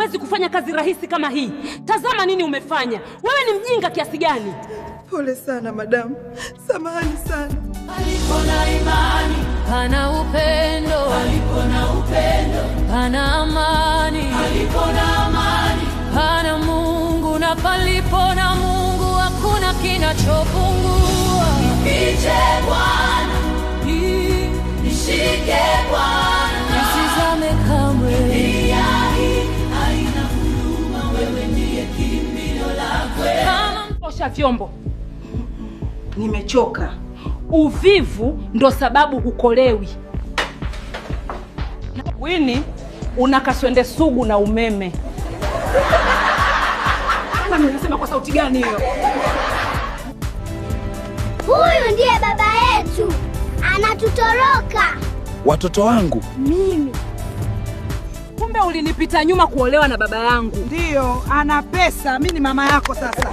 huwezi kufanya kazi rahisi kama hii. Tazama nini umefanya. Wewe ni mjinga kiasi gani? Pole sana madamu, samahani sana. Alipo na imani pana upendo, alipo na upendo pana amani, alipo na amani pana Mungu, na palipo na Mungu hakuna kinachopungua. Nifiche Bwana, nishike Bwana, nisizame kamwe. Dunia hii haina huruma, wewe ndiye kimbilio langu. Kama osha vyombo. Nimechoka. Uvivu ndo sababu hukolewi. Wini, una kaswende sugu na umeme. Mama, unasema kwa sauti gani hiyo? Huyu ndiye baba yetu. Anatutoroka. Watoto wangu. Mimi. Kumbe ulinipita nyuma kuolewa na baba yangu. Ndiyo, ana pesa. Mimi ni mama yako sasa.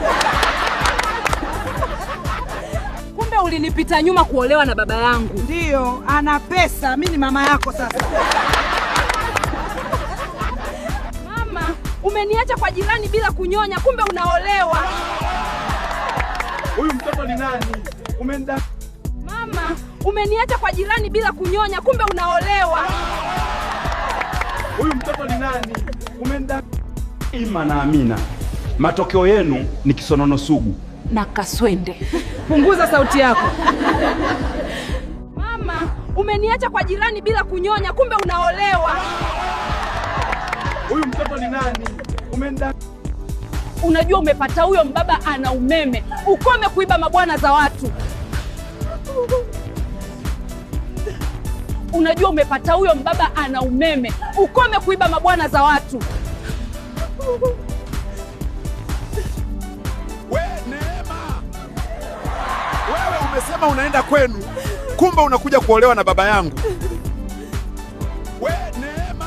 Kumbe ulinipita nyuma kuolewa na baba yangu. Ndiyo, ana pesa. Mimi ni mama yako sasa. Mama, umeniacha kwa jirani bila kunyonya, kumbe unaolewa. Huyu mtoto ni nani? Umeenda. Mama, umeniacha kwa jirani bila kunyonya, kumbe unaolewa. Huyu mtoto ni nani? Umeenda. Ima na Amina, matokeo yenu ni kisonono sugu na kaswende. Punguza sauti yako. Mama, umeniacha kwa jirani bila kunyonya, kumbe unaolewa. Huyu mtoto ni nani? Umeenda. Unajua umepata huyo mbaba ana umeme. Ukome kuiba mabwana za watu. Unajua umepata huyo mbaba ana umeme. Ukome kuiba mabwana za watu. Neema, wewe umesema unaenda kwenu, kumbe unakuja kuolewa na baba yangu. Neema,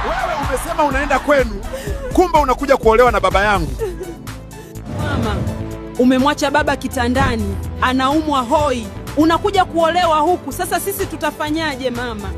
wewe umesema unaenda kwenu, kumbe unakuja kuolewa na baba yangu. Mama, umemwacha baba kitandani, anaumwa hoi. Unakuja kuolewa huku. Sasa sisi tutafanyaje mama?